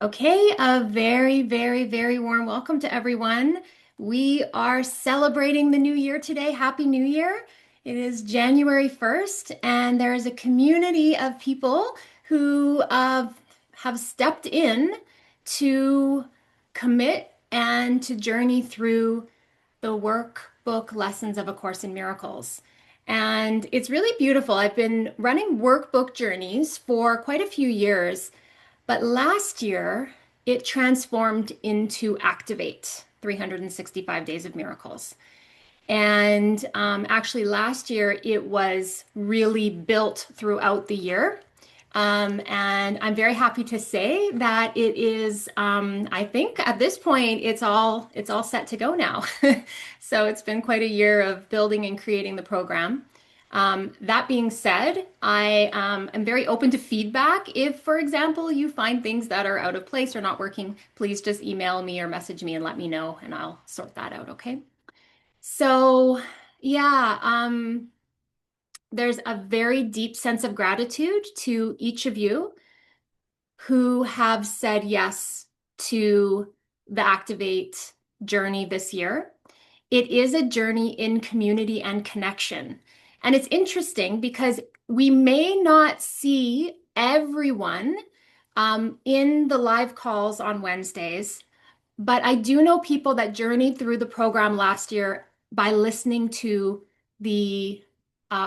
Okay, a very, very, very warm welcome to everyone. We are celebrating the new year today. Happy New Year. It is January 1st, and there is a community of people who have stepped in to commit and to journey through the workbook lessons of A Course in Miracles. And it's really beautiful. I've been running workbook journeys for quite a few years. But last year, it transformed into Activate 365 Days of Miracles. And actually, last year, it was really built throughout the year. And I'm very happy to say that it is, I think at this point, it's all set to go now. So it's been quite a year of building and creating the program. That being said, I am very open to feedback. If, for example, you find things that are out of place or not working, please just email me or message me and let me know, and I'll sort that out, okay? So, yeah, there's a very deep sense of gratitude to each of you who have said yes to the Activate journey this year. It is a journey in community and connection. And it's interesting because we may not see everyone in the live calls on Wednesdays, but I do know people that journeyed through the program last year by listening to the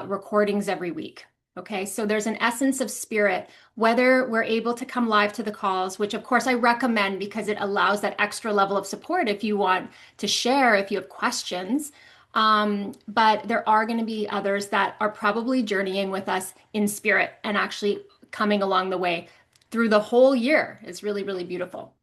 recordings every week. Okay, so there's an essence of spirit, whether we're able to come live to the calls, which of course I recommend because it allows that extra level of support if you want to share, if you have questions. But there are going to be others that are probably journeying with us in spirit and actually coming along the way through the whole year. It's really, really beautiful.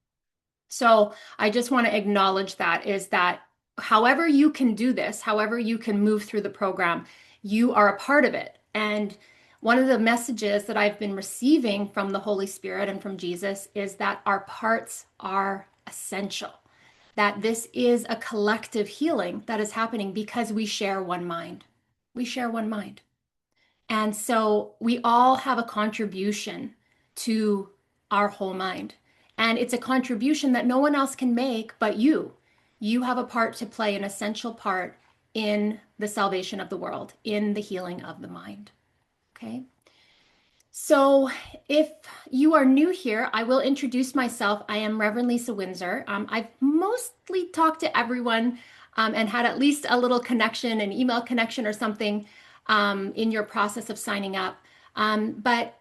So I just want to acknowledge that is that however you can do this, however you can move through the program, you are a part of it. And one of the messages that I've been receiving from the Holy Spirit and from Jesus is that our parts are essential, that this is a collective healing that is happening because we share one mind. We share one mind. And so we all have a contribution to our whole mind. And it's a contribution that no one else can make but you. You have a part to play, an essential part in the salvation of the world, in the healing of the mind. Okay. So, if you are new here, I will introduce myself. I am Reverend Lisa Windsor. I've mostly talked to everyone and had at least a little connection, an email connection or something in your process of signing up. But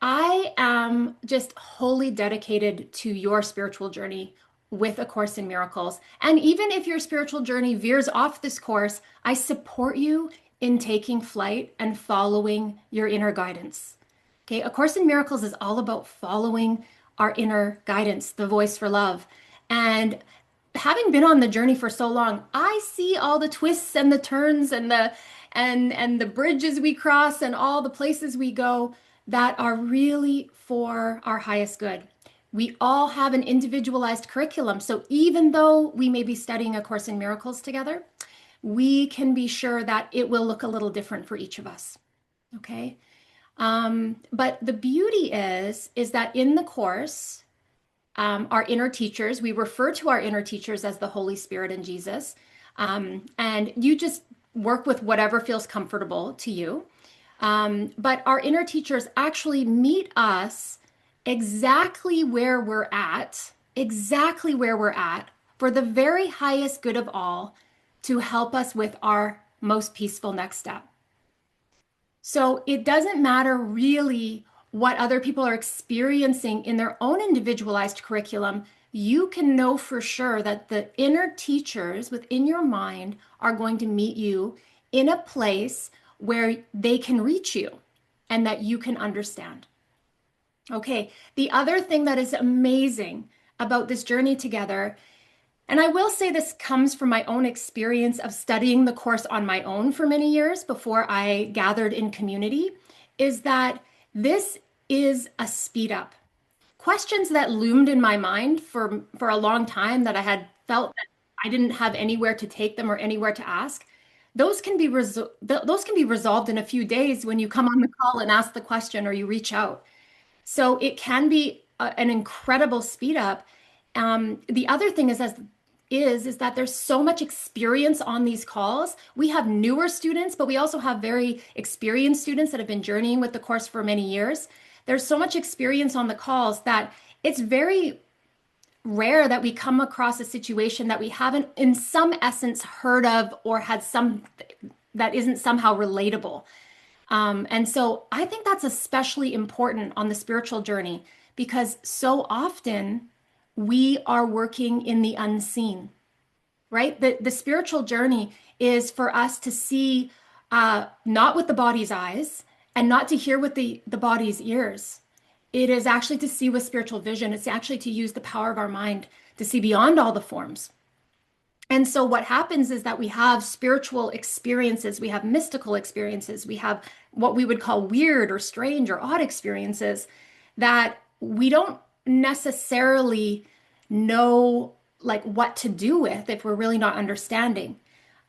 I am just wholly dedicated to your spiritual journey with A Course in Miracles. And even if your spiritual journey veers off this course, I support you in taking flight and following your inner guidance. Okay, A Course in Miracles is all about following our inner guidance, the voice for love. And having been on the journey for so long, I see all the twists and the turns and the bridges we cross and all the places we go that are really for our highest good. We all have an individualized curriculum. So even though we may be studying A Course in Miracles together, we can be sure that it will look a little different for each of us. Okay. But the beauty is that in the course, our inner teachers, we refer to our inner teachers as the Holy Spirit and Jesus. And you just work with whatever feels comfortable to you. But our inner teachers actually meet us exactly where we're at for the very highest good of all to help us with our most peaceful next step. So it doesn't matter really what other people are experiencing in their own individualized curriculum. You can know for sure that the inner teachers within your mind are going to meet you in a place where they can reach you and that you can understand. Okay, the other thing that is amazing about this journey together, and I will say this comes from my own experience of studying the course on my own for many years before I gathered in community, is that this is a speed up. Questions that loomed in my mind for a long time that I had felt that I didn't have anywhere to take them or anywhere to ask, those can be resolved in a few days when you come on the call and ask the question or you reach out. So it can be an incredible speed up. The other thing is that there's so much experience on these calls. We have newer students, but we also have very experienced students that have been journeying with the course for many years. There's so much experience on the calls that it's very rare that we come across a situation that we haven't, in some essence, heard of or had some that isn't somehow relatable. And so I think that's especially important on the spiritual journey because so often we are working in the unseen, right? The spiritual journey is for us to see not with the body's eyes and not to hear with the body's ears. It is actually to see with spiritual vision. It's actually to use the power of our mind to see beyond all the forms. And so what happens is that we have spiritual experiences, we have mystical experiences, we have what we would call weird or strange or odd experiences that we don't necessarily know like what to do with if we're really not understanding.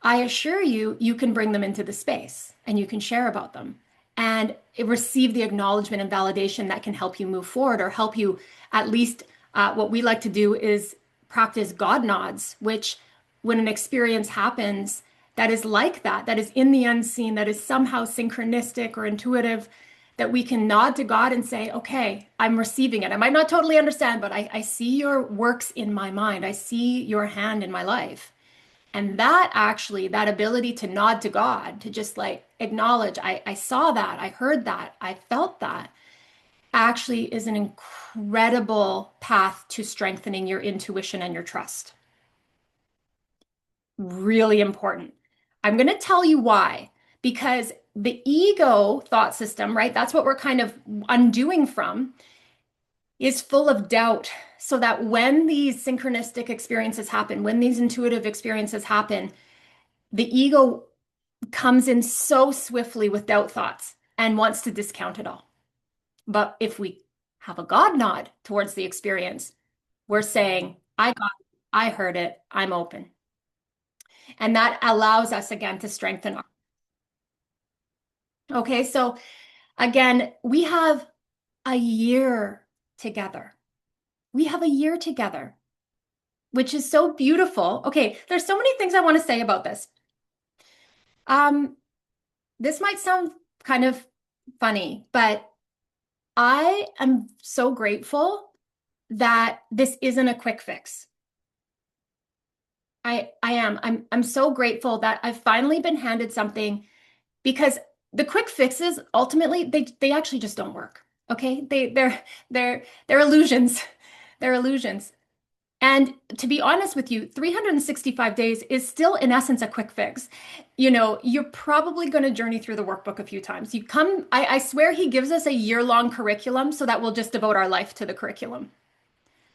I assure you, you can bring them into the space and you can share about them and receive the acknowledgement and validation that can help you move forward or help you at least what we like to do is practice God nods, which when an experience happens that is like that is in the unseen, that is somehow synchronistic or intuitive, that we can nod to God and say, okay, I'm receiving it. I might not totally understand, but I see your works in my mind. I see your hand in my life. And that actually, that ability to nod to God, to just like acknowledge, I saw that, I heard that, I felt that, actually is an incredible path to strengthening your intuition and your trust. Really important. I'm going to tell you why. Because the ego thought system, right? That's what we're kind of undoing from, is full of doubt. So that when these synchronistic experiences happen, when these intuitive experiences happen, the ego comes in so swiftly with doubt thoughts and wants to discount it all. But if we have a God nod towards the experience, we're saying, I got it, I heard it, I'm open. And that allows us again to strengthen our. Okay, so again, we have a year together. We have a year together, which is so beautiful. Okay, there's so many things I want to say about this. Um, this might sound kind of funny, but I am so grateful that this isn't a quick fix. I am. I'm so grateful that I've finally been handed something because the quick fixes ultimately they actually just don't work. Okay? They're illusions. They're illusions. And to be honest with you, 365 days is still, in essence, a quick fix. You know, you're probably going to journey through the workbook a few times. You come, I swear he gives us a year-long curriculum so that we'll just devote our life to the curriculum,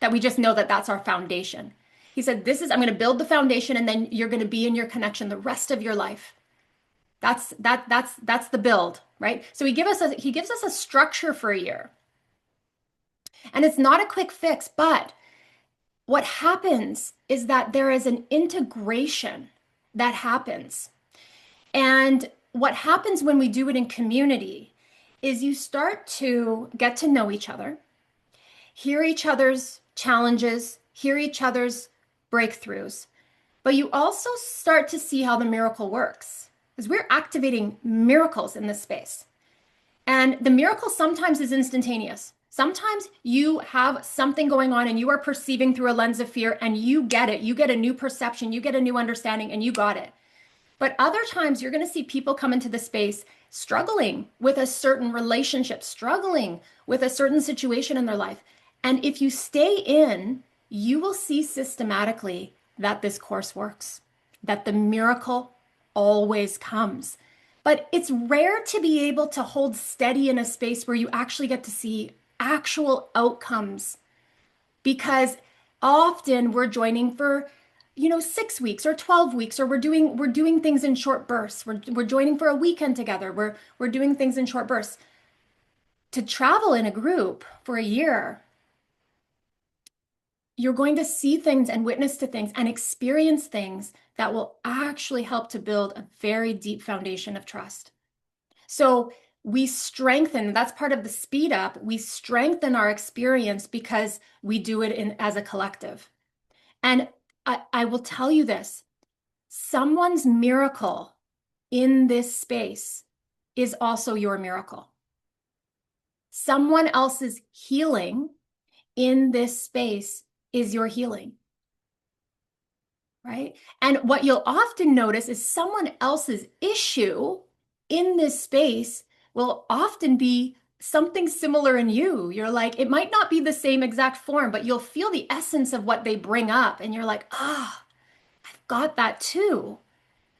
that we just know that that's our foundation. He said, I'm going to build the foundation and then you're going to be in your connection the rest of your life. That's the build, right? So he gives us a structure for a year. And it's not a quick fix, but what happens is that there is an integration that happens. And what happens when we do it in community is you start to get to know each other, hear each other's challenges, hear each other's breakthroughs, but you also start to see how the miracle works because we're activating miracles in this space. And the miracle sometimes is instantaneous. Sometimes you have something going on and you are perceiving through a lens of fear and you get it. You get a new perception, you get a new understanding, and you got it. But other times you're going to see people come into the space struggling with a certain relationship, struggling with a certain situation in their life. And if you stay in, you will see systematically that this course works, that the miracle always comes. But it's rare to be able to hold steady in a space where you actually get to see actual outcomes because often we're joining for 6 weeks or 12 weeks, or we're doing things in short bursts. We're joining for a weekend together. We're doing things in short bursts. To travel in a group for a year, you're going to see things and witness to things and experience things that will actually help to build a very deep foundation of trust. So we strengthen, that's part of the speed up. We strengthen our experience because we do it as a collective. And I will tell you this, someone's miracle in this space is also your miracle. Someone else's healing in this space is your healing, right? And what you'll often notice is someone else's issue in this space will often be something similar in you. You're like, it might not be the same exact form, but you'll feel the essence of what they bring up. And you're like, ah, I've got that too.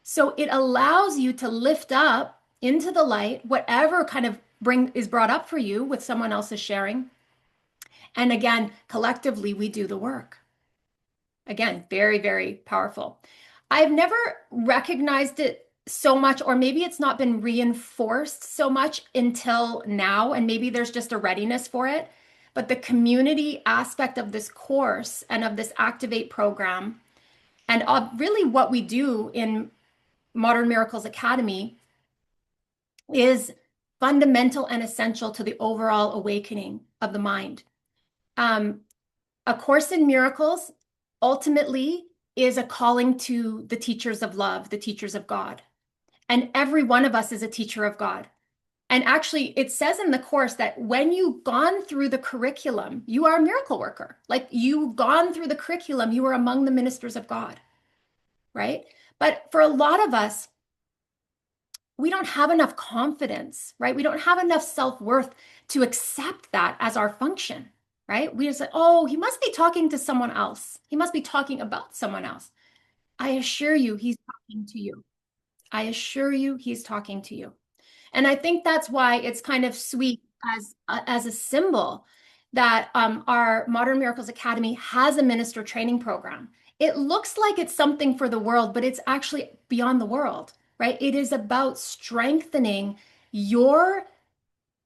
So it allows you to lift up into the light whatever kind of is brought up for you with someone else's sharing. And again, collectively, we do the work. Again, very, very powerful. I've never recognized it so much, or maybe it's not been reinforced so much until now, and maybe there's just a readiness for it. But the community aspect of this course and of this Activate program, and really what we do in Modern Miracles Academy is fundamental and essential to the overall awakening of the mind. A Course in Miracles ultimately is a calling to the teachers of love, the teachers of God. And every one of us is a teacher of God. And actually, it says in the course that when you've gone through the curriculum, you are a miracle worker. Like you've gone through the curriculum, you are among the ministers of God, right? But for a lot of us, we don't have enough confidence, right? We don't have enough self-worth to accept that as our function, right? We just say, oh, he must be talking to someone else. He must be talking about someone else. I assure you, he's talking to you. I assure you, he's talking to you. And I think that's why it's kind of sweet as a symbol that our Modern Miracles Academy has a minister training program. It looks like it's something for the world, but it's actually beyond the world, right? It is about strengthening your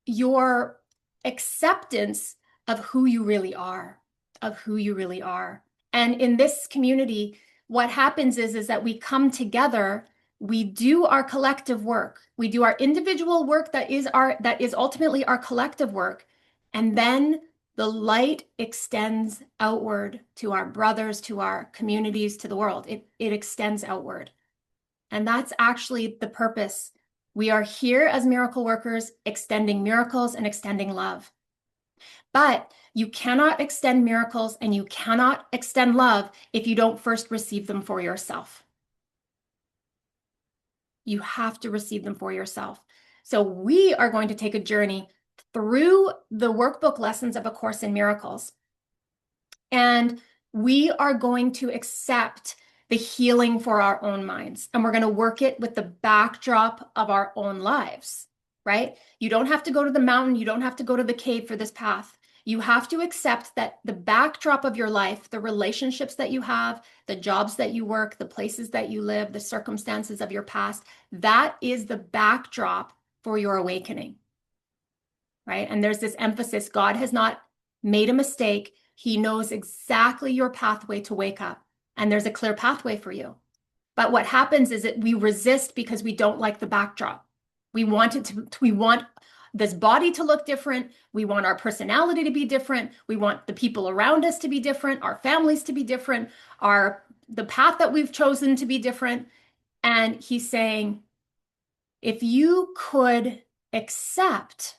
your acceptance of who you really are, of who you really are. And in this community, what happens is that we come together, we do our collective work, we do our individual work that is ultimately our collective work, and then the light extends outward to our brothers, to our communities, to the world. It extends outward. And that's actually the purpose. We are here as miracle workers, extending miracles and extending love. But you cannot extend miracles and you cannot extend love if you don't first receive them for yourself. You have to receive them for yourself. So we are going to take a journey through the workbook lessons of A Course in Miracles. And we are going to accept the healing for our own minds. And we're going to work it with the backdrop of our own lives, right? You don't have to go to the mountain. You don't have to go to the cave for this path. You have to accept that the backdrop of your life, the relationships that you have, the jobs that you work, the places that you live, the circumstances of your past, that is the backdrop for your awakening, right? And there's this emphasis, God has not made a mistake. He knows exactly your pathway to wake up. And there's a clear pathway for you. But what happens is that we resist because we don't like the backdrop. We want this body to look different. We want our personality to be different. We want the people around us to be different, our families to be different, the path that we've chosen to be different. And he's saying, if you could accept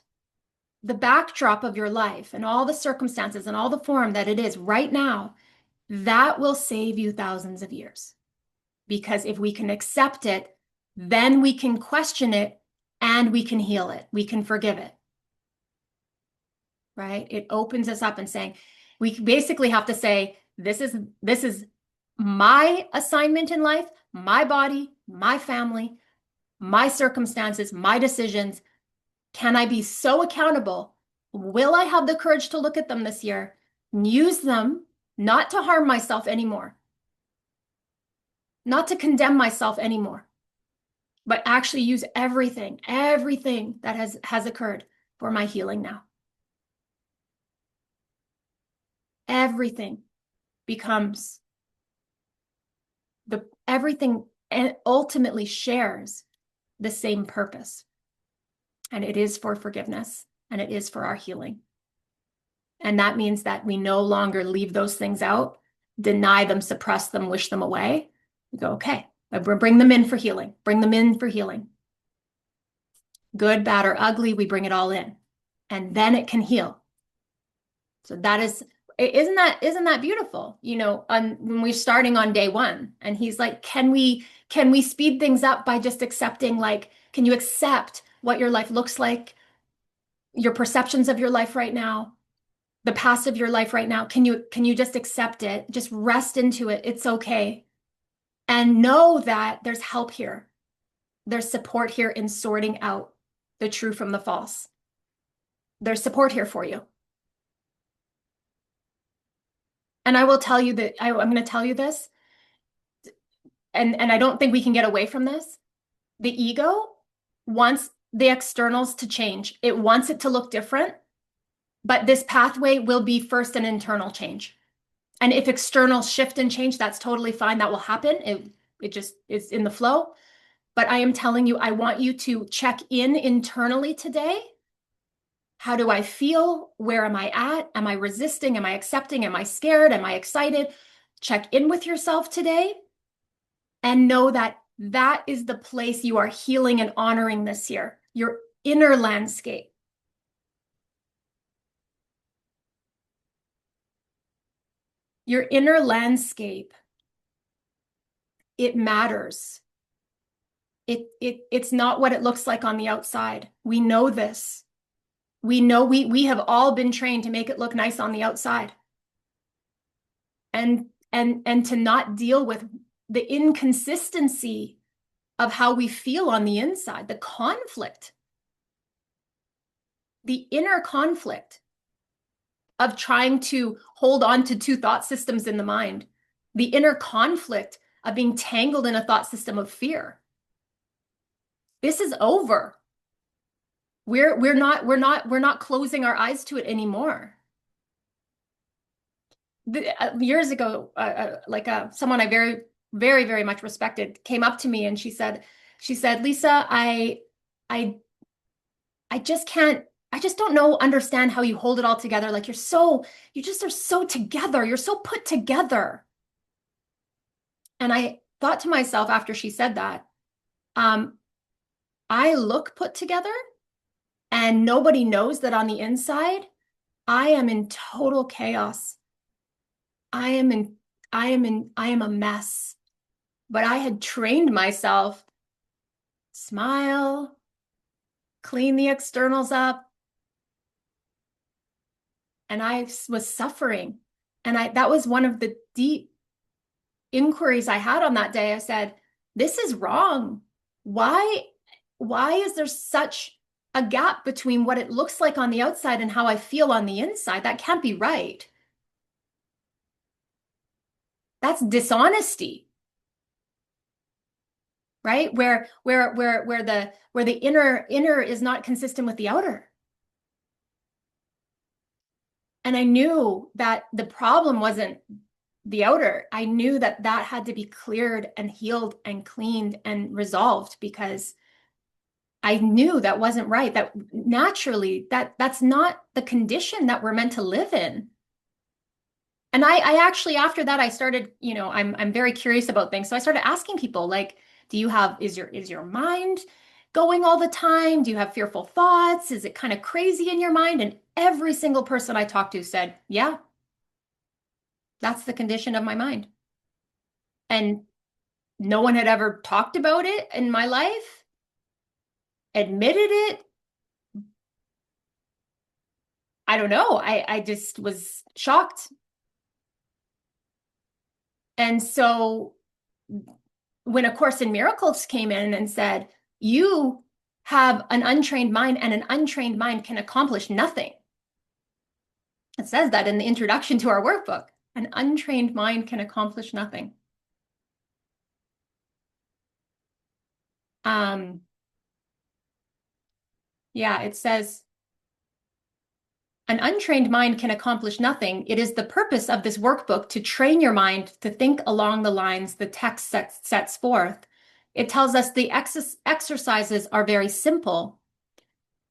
the backdrop of your life and all the circumstances and all the form that it is right now, that will save you thousands of years. Because if we can accept it, then we can question it and we can heal it. We can forgive it. Right? It opens us up and saying, we basically have to say, this is my assignment in life, my body, my family, my circumstances, my decisions. Can I be so accountable? Will I have the courage to look at them this year and use them not to harm myself anymore, not to condemn myself anymore, but actually use everything that has occurred for my healing now? Everything becomes everything ultimately shares the same purpose. And it is for forgiveness, and it is for our healing. And that means that we no longer leave those things out, deny them, suppress them, wish them away. We go, okay, bring them in for healing, bring them in for healing. Good, bad, or ugly, we bring it all in. And then it can heal. So that is, isn't that beautiful? You know, when we're starting on day one, and he's like, can we speed things up by just accepting, like, can you accept what your life looks like, your perceptions of your life right now, the past of your life right now? Can you just accept it? Just rest into it. It's okay. And know that there's help here. There's support here in sorting out the true from the false. There's support here for you. And I will tell you that I'm going to tell you this, and I don't think we can get away from this. The ego wants the externals to change. It wants it to look different, but this pathway will be first an internal change. And if external shift and change, that's totally fine. That will happen. It just is in the flow. But I am telling you, I want you to check in internally today. How do I feel? Where am I at? Am I resisting? Am I accepting? Am I scared? Am I excited? Check in with yourself today and know that that is the place you are healing and honoring this year, your inner landscape. Your inner landscape, it matters. It's not what it looks like on the outside. We know this. We know we have all been trained to make it look nice on the outside. And to not deal with the inconsistency of how we feel on the inside, the conflict, the inner conflict of trying to hold on to two thought systems in the mind, the inner conflict of being tangled in a thought system of fear. This is over. We're not closing our eyes to it anymore. Years ago, someone I very, very, very much respected came up to me and she said, Lisa, I just don't understand how you you just are so together. You're so put together. And I thought to myself after she said that, I look put together and nobody knows that on the inside, I am in total chaos. I am a mess. But I had trained myself, smile, clean the externals up. And I was suffering. And that was one of the deep inquiries I had on that day. I said, this is wrong. Why is there such a gap between what it looks like on the outside and how I feel on the inside? That can't be right. That's dishonesty. Right? Where the inner is not consistent with the outer. And I knew that the problem wasn't the outer. I knew that had to be cleared and healed and cleaned and resolved, because I knew that wasn't right. That naturally, that's not the condition that we're meant to live in. And I actually, after that, I started, I'm very curious about things. So I started asking people, like, is your mind going all the time? Do you have fearful thoughts? Is it kind of crazy in your mind? And every single person I talked to said, yeah, that's the condition of my mind. And no one had ever talked about it in my life, admitted it. I don't know. I just was shocked. And so when A Course in Miracles came in and said, you have an untrained mind, and an untrained mind can accomplish nothing. It says that in the introduction to our workbook. An untrained mind can accomplish nothing. Yeah, it says, an untrained mind can accomplish nothing. It is the purpose of this workbook to train your mind to think along the lines the text sets forth. It tells us the exercises are very simple.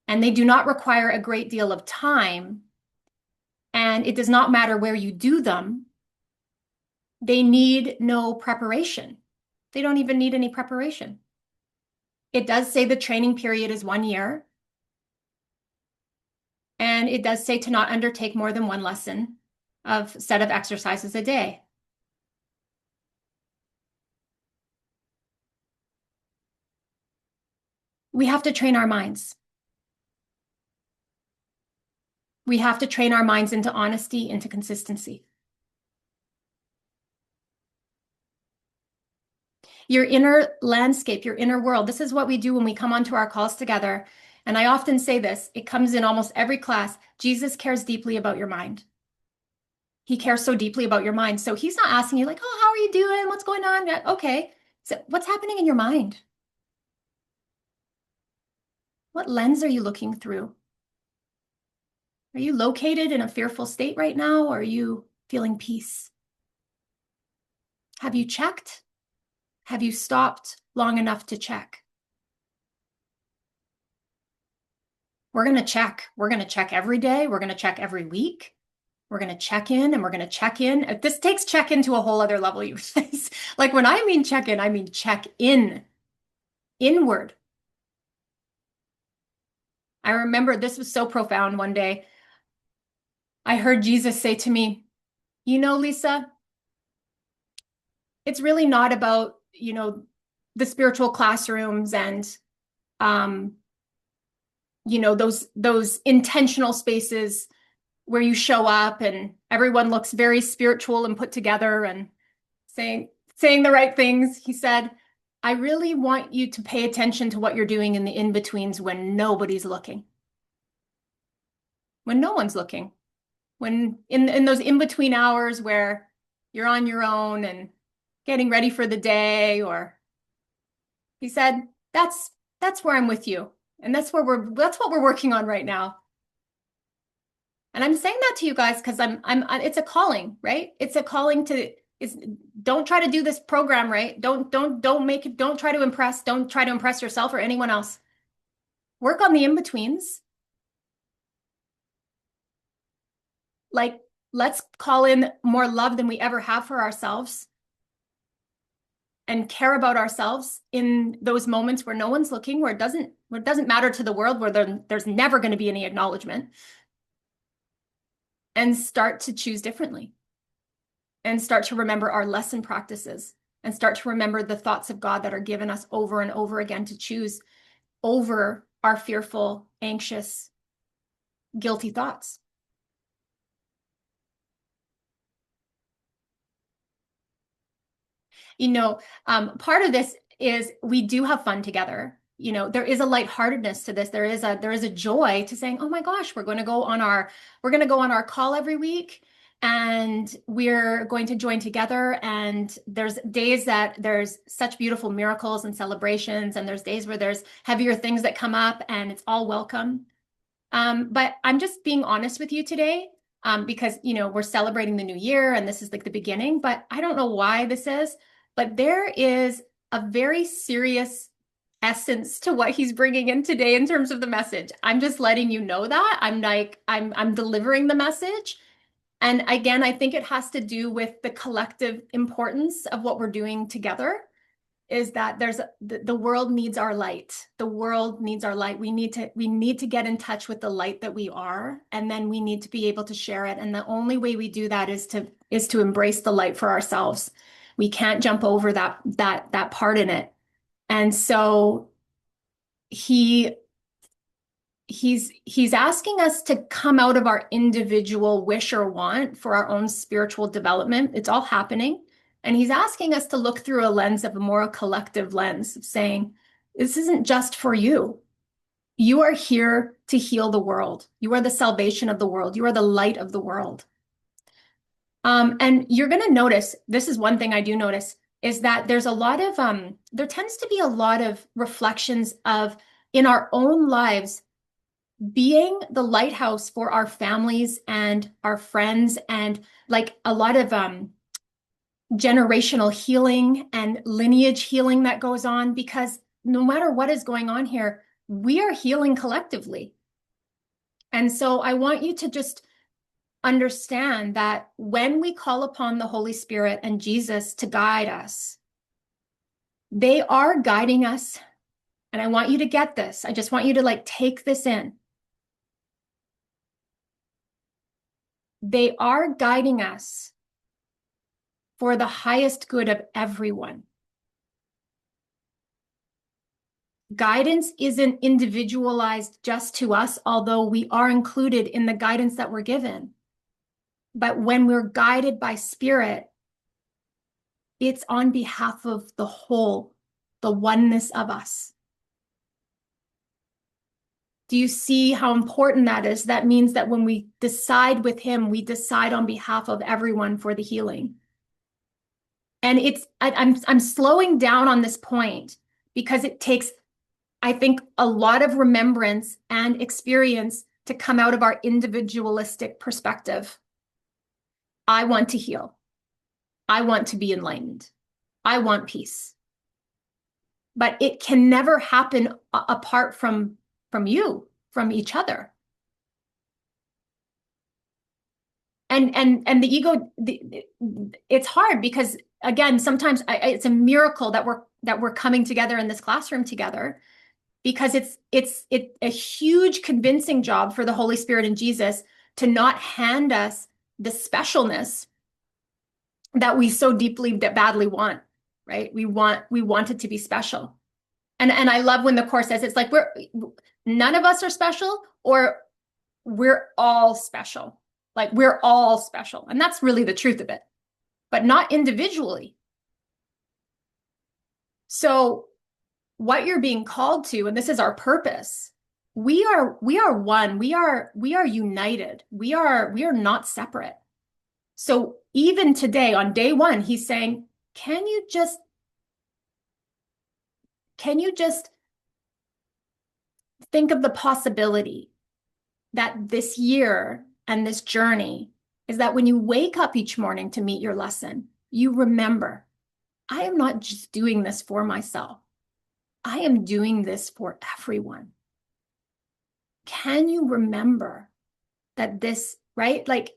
and they do not require a great deal of time, and it does not matter where you do them, they need no preparation. They don't even need any preparation. It does say the training period is 1 year, and it does say to not undertake more than one lesson of set of exercises a day. We have to train our minds. We have to train our minds into honesty, into consistency. Your inner landscape, your inner world. This is what we do when we come onto our calls together. And I often say this, it comes in almost every class. Jesus cares deeply about your mind. He cares so deeply about your mind. So he's not asking you like, oh, how are you doing? What's going on? Okay. So what's happening in your mind? What lens are you looking through? Are you located in a fearful state right now, or are you feeling peace? Have you checked? Have you stopped long enough to check? We're going to check. We're going to check every day. We're going to check every week. We're going to check in and we're going to check in. This takes check in to a whole other level, you guys. Like when I mean check in, I mean check in, inward. I remember this was so profound one day. I heard Jesus say to me, you know, Lisa, it's really not about, the spiritual classrooms and, those intentional spaces where you show up and everyone looks very spiritual and put together and saying the right things. He said, I really want you to pay attention to what you're doing in the in-betweens when nobody's looking. When no one's looking. When in those in-between hours where you're on your own and getting ready for the day, or he said, that's where I'm with you. And that's what we're working on right now. And I'm saying that to you guys because it's a calling, right? It's a calling to don't try to do this program, right? Don't try to impress yourself or anyone else. Work on the in-betweens. Like, let's call in more love than we ever have for ourselves and care about ourselves in those moments where no one's looking, where it doesn't matter to the world, where there's never going to be any acknowledgement. And start to choose differently and start to remember our lesson practices and start to remember the thoughts of God that are given us over and over again to choose over our fearful, anxious, guilty thoughts. Part of this is we do have fun together. There is a lightheartedness to this. There is a joy to saying, oh my gosh, we're going to go on our call every week and we're going to join together. And there's days that there's such beautiful miracles and celebrations. And there's days where there's heavier things that come up and it's all welcome. But I'm just being honest with you today, because, we're celebrating the new year and this is like the beginning, but I don't know why this is, but there is a very serious essence to what he's bringing in today in terms of the message. I'm just letting you know that. I'm delivering the message. And again, I think it has to do with the collective importance of what we're doing together, is that the world needs our light. The world needs our light. We need to get in touch with the light that we are, and then we need to be able to share it. And the only way we do that is to embrace the light for ourselves. We can't jump over that part in it. And so he's asking us to come out of our individual wish or want for our own spiritual development. It's all happening. And he's asking us to look through a lens of a more collective lens of saying, this isn't just for you. You are here to heal the world. You are the salvation of the world. You are the light of the world. And you're going to notice, this is one thing I do notice, is that there's a lot of, there tends to be a lot of reflections of in our own lives being the lighthouse for our families and our friends, and like a lot of generational healing and lineage healing that goes on, because no matter what is going on here, we are healing collectively. And so I want you to just understand that when we call upon the Holy Spirit and Jesus to guide us, they are guiding us. And I want you to get this. I just want you to like take this in. They are guiding us for the highest good of everyone. Guidance isn't individualized just to us, although we are included in the guidance that we're given. But when we're guided by Spirit, it's on behalf of the whole, the oneness of us. Do you see how important that is? That means that when we decide with Him, we decide on behalf of everyone for the healing. And I'm slowing down on this point because it takes, I think, a lot of remembrance and experience to come out of our individualistic perspective. I want to heal. I want to be enlightened. I want peace. But it can never happen apart from you, from each other. And the ego, it's hard because again, sometimes it's a miracle that we're coming together in this classroom together, because it's a huge convincing job for the Holy Spirit and Jesus to not hand us the specialness that we so deeply, badly want, right? We want it to be special. And I love when the Course says it's like none of us are special, or we're all special. Like we're all special. And that's really the truth of it, but not individually. So what you're being called to, and this is our purpose, we are one. We are united. We are not separate. So even today, on day one, He's saying, can you just think of the possibility that this year and this journey is that when you wake up each morning to meet your lesson, you remember, I am not just doing this for myself. I am doing this for everyone. Can you remember that this, right? Like,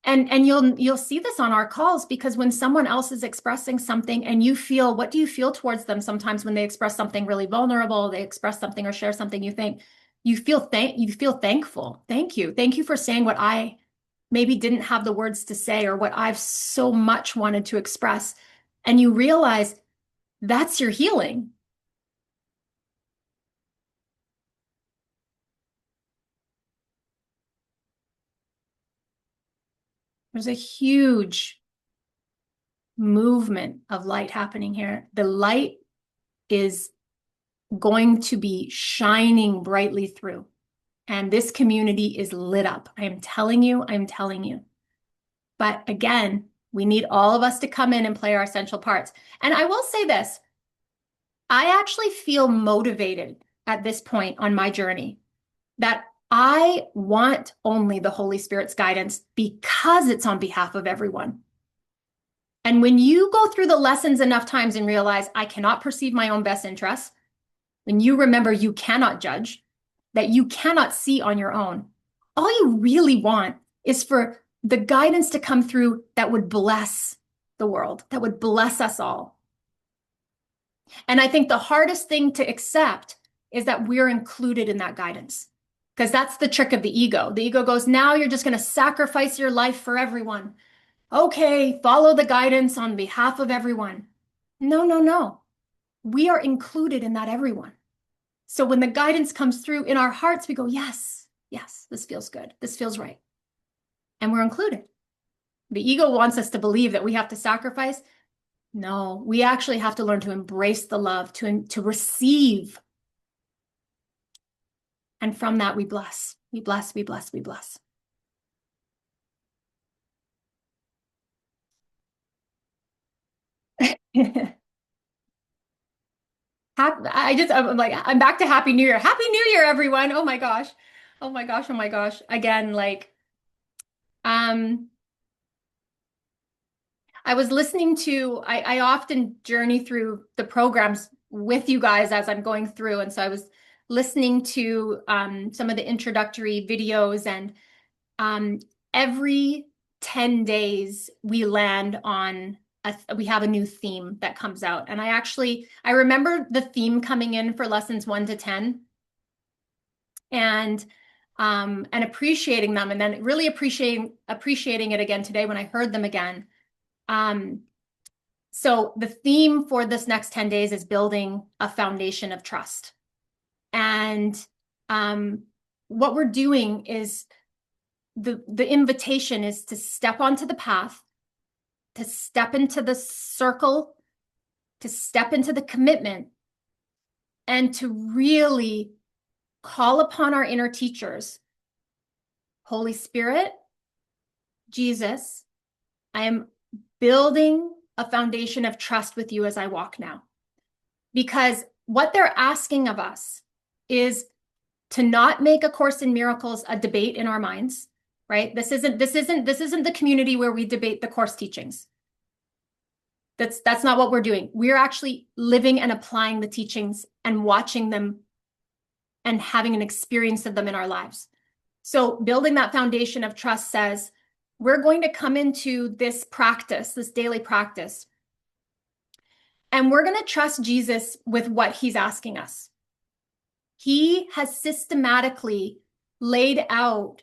and you'll see this on our calls, because when someone else is expressing something and you feel, what do you feel towards them sometimes when they express something really vulnerable, they express something or share something, you feel thankful. Thank you. Thank you for saying what I maybe didn't have the words to say, or what I've so much wanted to express. And you realize that's your healing. There's a huge movement of light happening here. The light is going to be shining brightly through, and this community is lit up. I'm telling you. But again, we need all of us to come in and play our essential parts. And I will say this, I actually feel motivated at this point on my journey that I want only the Holy Spirit's guidance, because it's on behalf of everyone. And when you go through the lessons enough times and realize I cannot perceive my own best interests, when you remember you cannot judge, that you cannot see on your own, all you really want is for the guidance to come through that would bless the world, that would bless us all. And I think the hardest thing to accept is that we're included in that guidance, because that's the trick of the ego. The ego goes, now you're just going to sacrifice your life for everyone. Okay, follow the guidance on behalf of everyone. No. We are included in that everyone. So when the guidance comes through in our hearts, we go, yes, this feels good. This feels right. And we're included. The ego wants us to believe that we have to sacrifice. No, we actually have to learn to embrace the love, to receive. And from that, we bless. We bless. I'm like, I'm back to Happy New Year. Happy New Year, everyone. Oh my gosh. Again, like, um, I was listening to, I often journey through the programs with you guys as I'm going through. And so listening to some of the introductory videos, and every 10 days we land on we have a new theme that comes out. And I remember the theme coming in for lessons 1 to 10 and appreciating them, and then really appreciating it again today when I heard them again. So the theme for this next 10 days is building a foundation of trust. And what we're doing is the invitation is to step onto the path, to step into the circle, to step into the commitment, and to really call upon our inner teachers. Holy Spirit, Jesus, I am building a foundation of trust with you as I walk now. Because what they're asking of us is to not make A Course in Miracles a debate in our minds, right? This isn't the community where we debate the Course teachings. That's not what we're doing. We're actually living and applying the teachings and watching them and having an experience of them in our lives. So building that foundation of trust says, we're going to come into this practice, this daily practice, and we're going to trust Jesus with what he's asking us. He has systematically laid out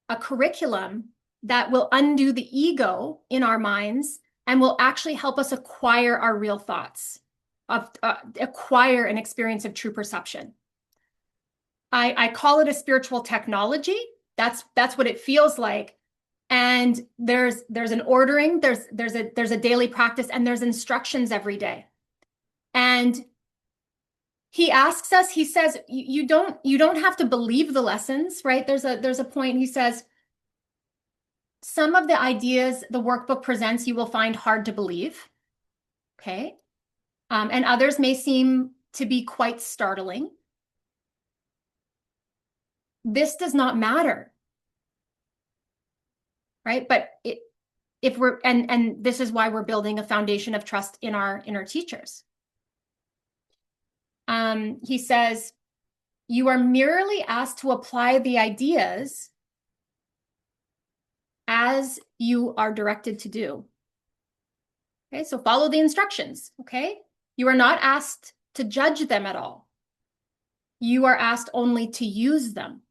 a curriculum that will undo the ego in our minds and will actually help us acquire our real thoughts, acquire an experience of true perception. I call it a spiritual technology. That's what it feels like. And there's an ordering, there's a daily practice, and there's instructions every day. And he asks us, he says, you don't have to believe the lessons, right? There's a point, he says, some of the ideas the workbook presents you will find hard to believe, okay? And others may seem to be quite startling. This does not matter, right? But if we're, and this is why we're building a foundation of trust in our inner teachers. He says, you are merely asked to apply the ideas as you are directed to do. Okay, so follow the instructions, okay? You are not asked to judge them at all. You are asked only to use them.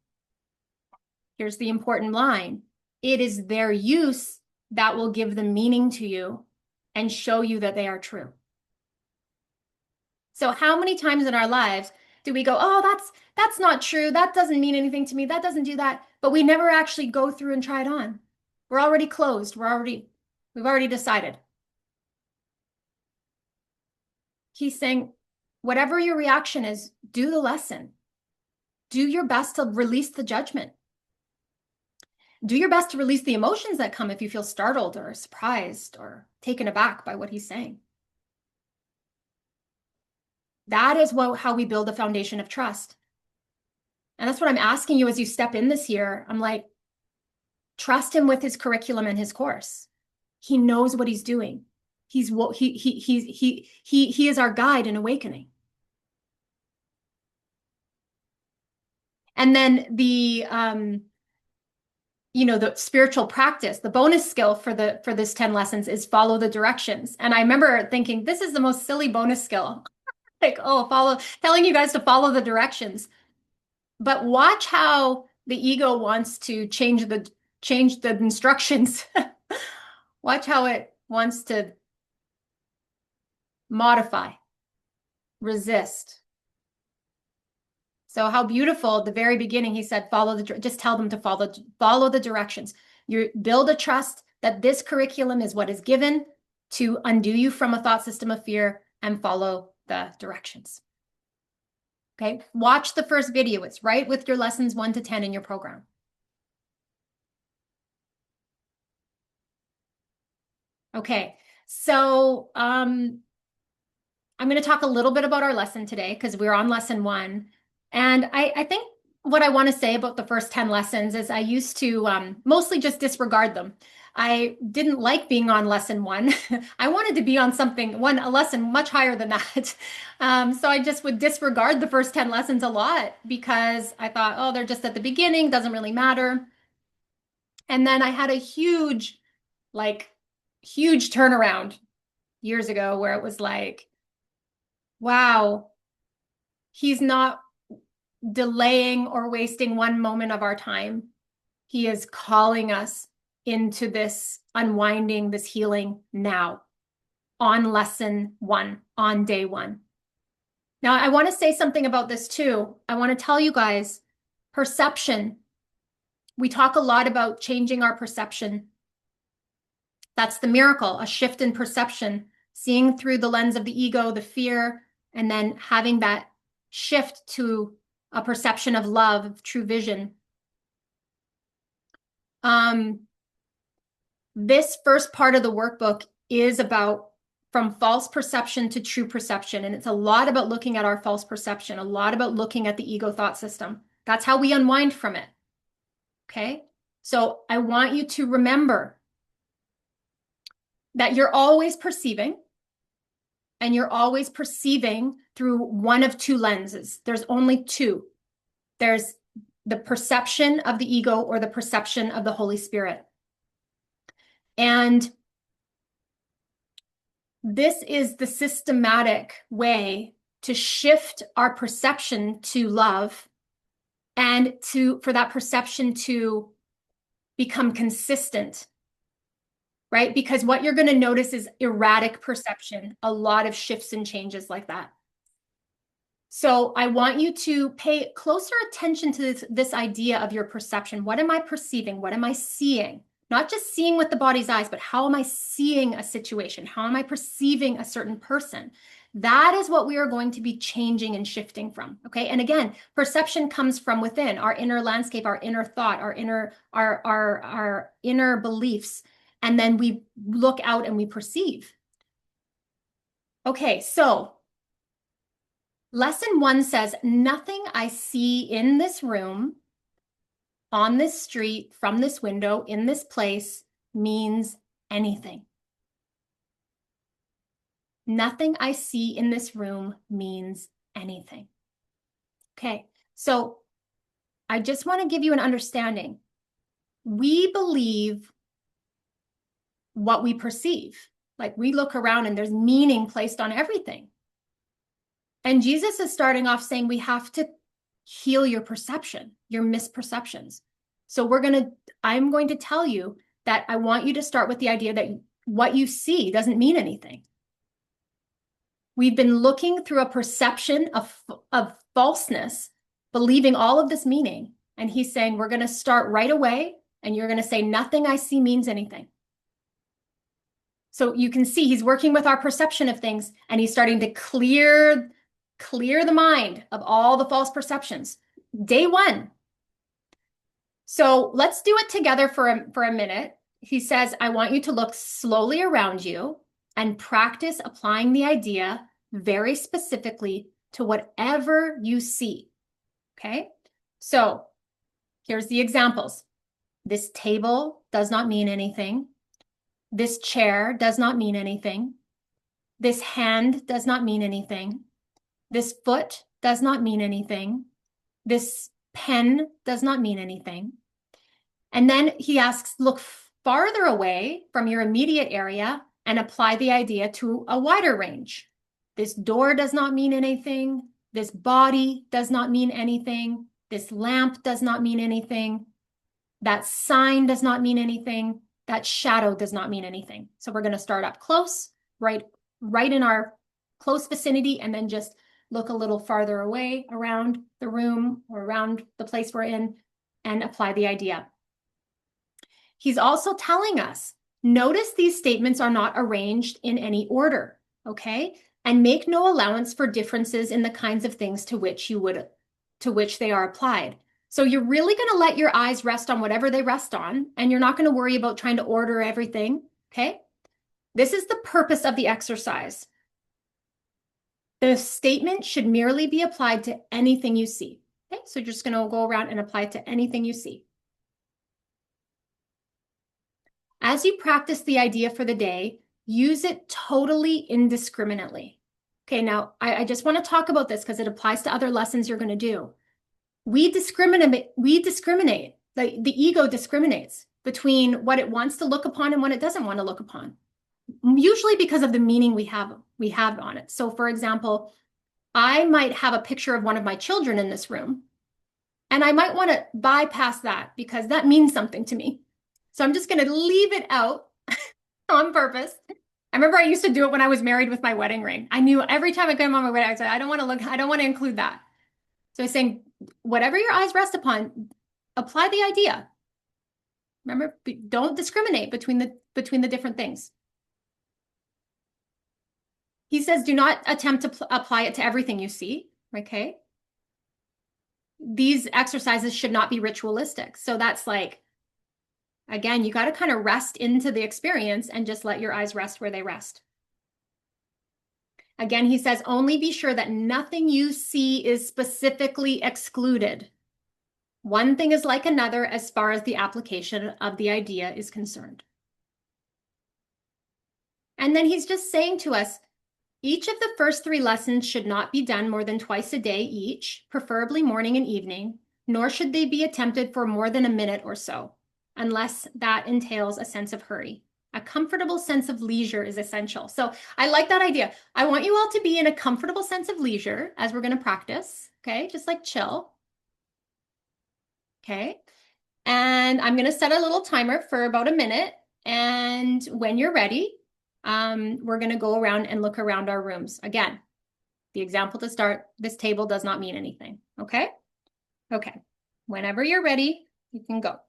Here's the important line. It is their use that will give the meaning to you and show you that they are true. So how many times in our lives do we go, oh, that's not true. That doesn't mean anything to me. That doesn't do that. But we never actually go through and try it on. We're already closed. We've already decided. He's saying, whatever your reaction is, do the lesson. Do your best to release the judgment. Do your best to release the emotions that come if you feel startled or surprised or taken aback by what he's saying. That is how we build a foundation of trust. And that's what I'm asking you as you step in this year. I'm like, trust him with his curriculum and his course. He knows what he's doing. He is our guide in awakening. And then the spiritual practice, the bonus skill for this 10 lessons is follow the directions. And I remember thinking, this is the most silly bonus skill. Like, telling you guys to follow the directions. But watch how the ego wants to change the instructions. Watch how it wants to modify, resist. So how beautiful at the very beginning, he said, just tell them to follow the directions. You build a trust that this curriculum is what is given to undo you from a thought system of fear and follow the directions. Okay, watch the first video. It's right with your lessons 1 to 10 in your program. Okay, so I'm going to talk a little bit about our lesson today because we're on lesson 1. And I think what I want to say about the first 10 lessons is I used to mostly just disregard them. I didn't like being on lesson one. I wanted to be on a lesson much higher than that. So I just would disregard the first 10 lessons a lot because I thought, oh, they're just at the beginning, doesn't really matter. And then I had a like, huge turnaround years ago where it was like, wow, he's not delaying or wasting one moment of our time. He is calling us into this unwinding, this healing now on lesson one, on day one. Now, I want to say something about this too. I want to tell you guys, perception. We talk a lot about changing our perception. That's the miracle, a shift in perception, seeing through the lens of the ego, the fear, and then having that shift to a perception of love, of true vision. This first part of the workbook is about from false perception to true perception. And it's a lot about looking at our false perception, a lot about looking at the ego thought system. That's how we unwind from it. Okay. So I want you to remember that you're always perceiving, and you're always perceiving through one of two lenses. There's only two. There's the perception of the ego or the perception of the Holy Spirit. And this is the systematic way to shift our perception to love and for that perception to become consistent, right? Because what you're going to notice is erratic perception, a lot of shifts and changes like that. So I want you to pay closer attention to this idea of your perception. What am I perceiving? What am I seeing? Not just seeing with the body's eyes, but how am I seeing a situation? How am I perceiving a certain person? That is what we are going to be changing and shifting from. Okay. And again, perception comes from within our inner landscape, our inner thought, our inner beliefs. And then we look out and we perceive. Okay. So lesson one says, nothing I see in this room, on this street, from this window, in this place means anything. Nothing I see in this room means anything. Okay, so I just want to give you an understanding. We believe what we perceive. Like we look around and there's meaning placed on everything. And Jesus is starting off saying we have to heal your perception, your misperceptions. So I'm going to tell you that I want you to start with the idea that what you see doesn't mean anything. We've been looking through a perception of falseness, believing all of this meaning. And he's saying, we're going to start right away. And you're going to say, nothing I see means anything. So you can see he's working with our perception of things, and he's starting to clear the mind of all the false perceptions. Day one. So let's do it together for a minute. He says, I want you to look slowly around you and practice applying the idea very specifically to whatever you see. Okay? So here's the examples. This table does not mean anything. This chair does not mean anything. This hand does not mean anything. This foot does not mean anything. This pen does not mean anything. And then he asks, look farther away from your immediate area and apply the idea to a wider range. This door does not mean anything. This body does not mean anything. This lamp does not mean anything. That sign does not mean anything. That shadow does not mean anything. So we're going to start up close, right in our close vicinity, and then just look a little farther away around the room or around the place we're in and apply the idea. He's also telling us, notice these statements are not arranged in any order, okay? And make no allowance for differences in the kinds of things to which they are applied. So you're really going to let your eyes rest on whatever they rest on, and you're not going to worry about trying to order everything, okay? This is the purpose of the exercise. The statement should merely be applied to anything you see. Okay, so you're just going to go around and apply it to anything you see. As you practice the idea for the day, use it totally indiscriminately. Okay, now I just want to talk about this because it applies to other lessons you're going to do. We discriminate, the ego discriminates between what it wants to look upon and what it doesn't want to look upon, usually because of the meaning we have on it. So for example, I might have a picture of one of my children in this room, and I might want to bypass that because that means something to me. So I'm just going to leave it out on purpose. I remember I used to do it when I was married with my wedding ring. I knew every time I came on my wedding, I said, I don't want to include that. So I was saying, whatever your eyes rest upon, apply the idea. Remember, don't discriminate between the different things. He says, do not attempt to apply it to everything you see, okay? These exercises should not be ritualistic. So that's like, again, you got to kind of rest into the experience and just let your eyes rest where they rest. Again, he says, only be sure that nothing you see is specifically excluded. One thing is like another as far as the application of the idea is concerned. And then he's just saying to us, each of the first 3 lessons should not be done more than twice a day each, preferably morning and evening, nor should they be attempted for more than a minute or so, unless that entails a sense of hurry. A comfortable sense of leisure is essential. So I like that idea. I want you all to be in a comfortable sense of leisure as we're going to practice, okay? Just like chill. Okay. And I'm going to set a little timer for about a minute. And when you're ready, we're going to go around and look around our rooms. Again, the example to start, this table does not mean anything. Okay? Okay. Whenever you're ready, you can go.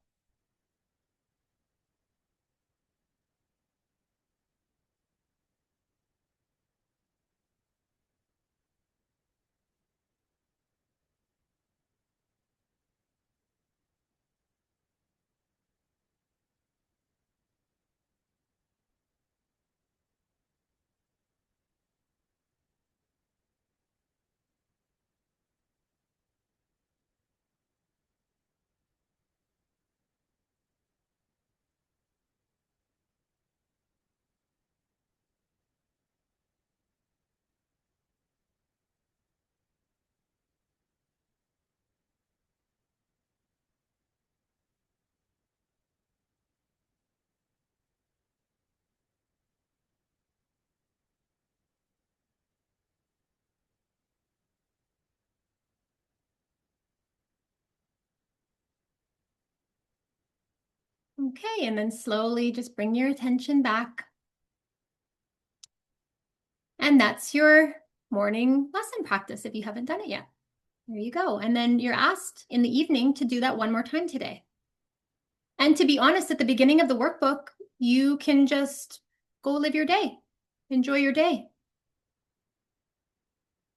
Okay, and then slowly just bring your attention back. And that's your morning lesson practice if you haven't done it yet. There you go. And then you're asked in the evening to do that one more time today. And to be honest, at the beginning of the workbook, you can just go live your day. Enjoy your day.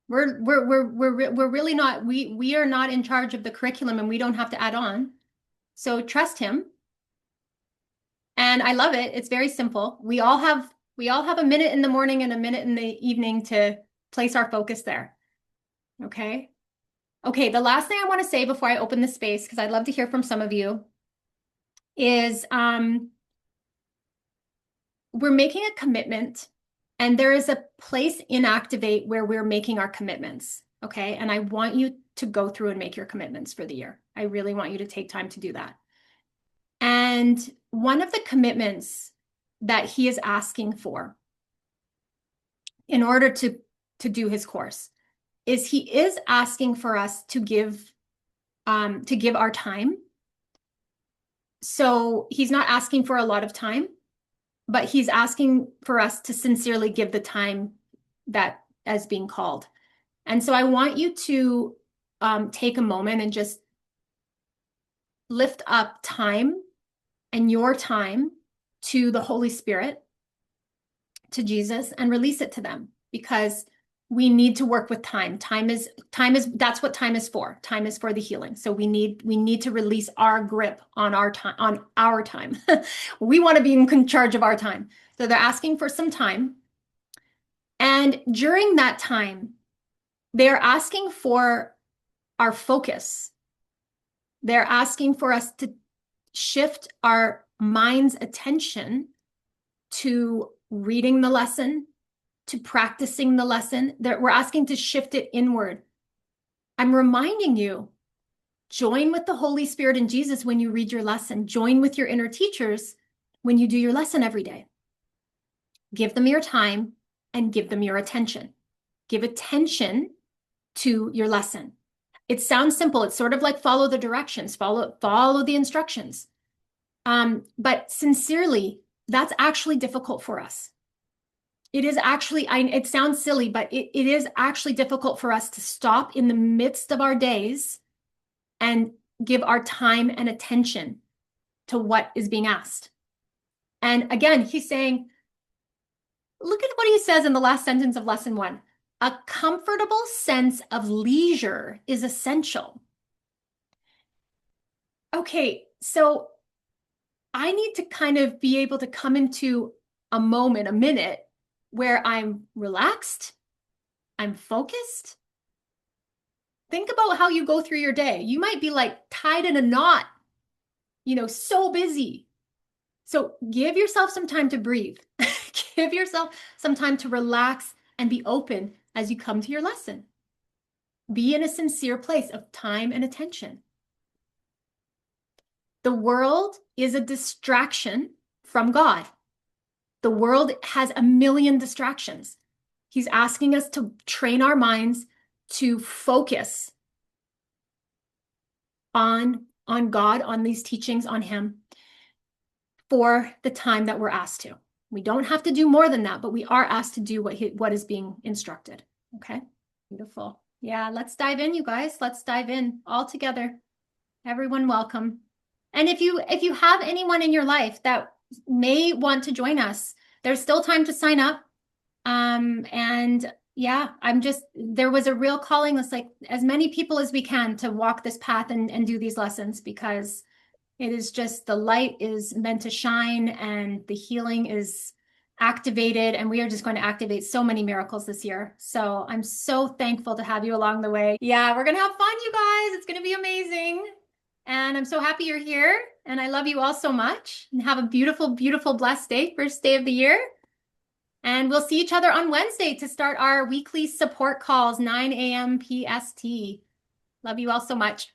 We're really not, we are not in charge of the curriculum, and we don't have to add on. So trust him. And I love it. It's very simple. We all have a minute in the morning and a minute in the evening to place our focus there. Okay. Okay. The last thing I want to say before I open the space, because I'd love to hear from some of you, is we're making a commitment, and there is a place in Activate where we're making our commitments. Okay. And I want you to go through and make your commitments for the year. I really want you to take time to do that. And one of the commitments that he is asking for in order to do his course is he is asking for us to give our time. So he's not asking for a lot of time, but he's asking for us to sincerely give the time that is being called. And so I want you to take a moment and just lift up time and your time to the Holy Spirit, to Jesus, and release it to them, because we need to work with time. Time is that's what time is for. Time is for the healing. So we need to release our grip on our time. We want to be in charge of our time. So they're asking for some time. And during that time, they're asking for our focus. They're asking for us shift our mind's attention to reading the lesson, to practicing the lesson. That we're asking to shift it inward. I'm reminding you, join with the Holy Spirit and Jesus when you read your lesson. Join with your inner teachers when you do your lesson every day. Give them your time and give them your attention. Give attention to your lesson. It sounds simple. It's sort of like follow the directions, follow the instructions. But sincerely, that's actually difficult for us. It is actually, it sounds silly, but it is actually difficult for us to stop in the midst of our days and give our time and attention to what is being asked. And again, he's saying, look at what he says in the last sentence of lesson 1. A comfortable sense of leisure is essential. Okay, so I need to kind of be able to come into a minute where I'm relaxed, I'm focused. Think about how you go through your day. You might be like tied in a knot, so busy. So give yourself some time to breathe. Give yourself some time to relax and be open as you come to your lesson. Be in a sincere place of time and attention. The world is a distraction from God. The world has a million distractions. He's asking us to train our minds to focus on God, on these teachings, on Him for the time that we're asked to. We don't have to do more than that, but we are asked to do what is being instructed. Okay, beautiful. Yeah, let's dive in, you guys. Let's dive in all together. Everyone welcome. And if you have anyone in your life that may want to join us, there's still time to sign up. And yeah, there was a real calling. It's like as many people as we can to walk this path and do these lessons, because it is just the light is meant to shine and the healing is activated, and we are just going to activate so many miracles this year. So I'm so thankful to have you along the way. Yeah, we're going to have fun, you guys. It's going to be amazing. And I'm so happy you're here. And I love you all so much. And have a beautiful, beautiful, blessed day, first day of the year. And we'll see each other on Wednesday to start our weekly support calls, 9 a.m. PST. Love you all so much.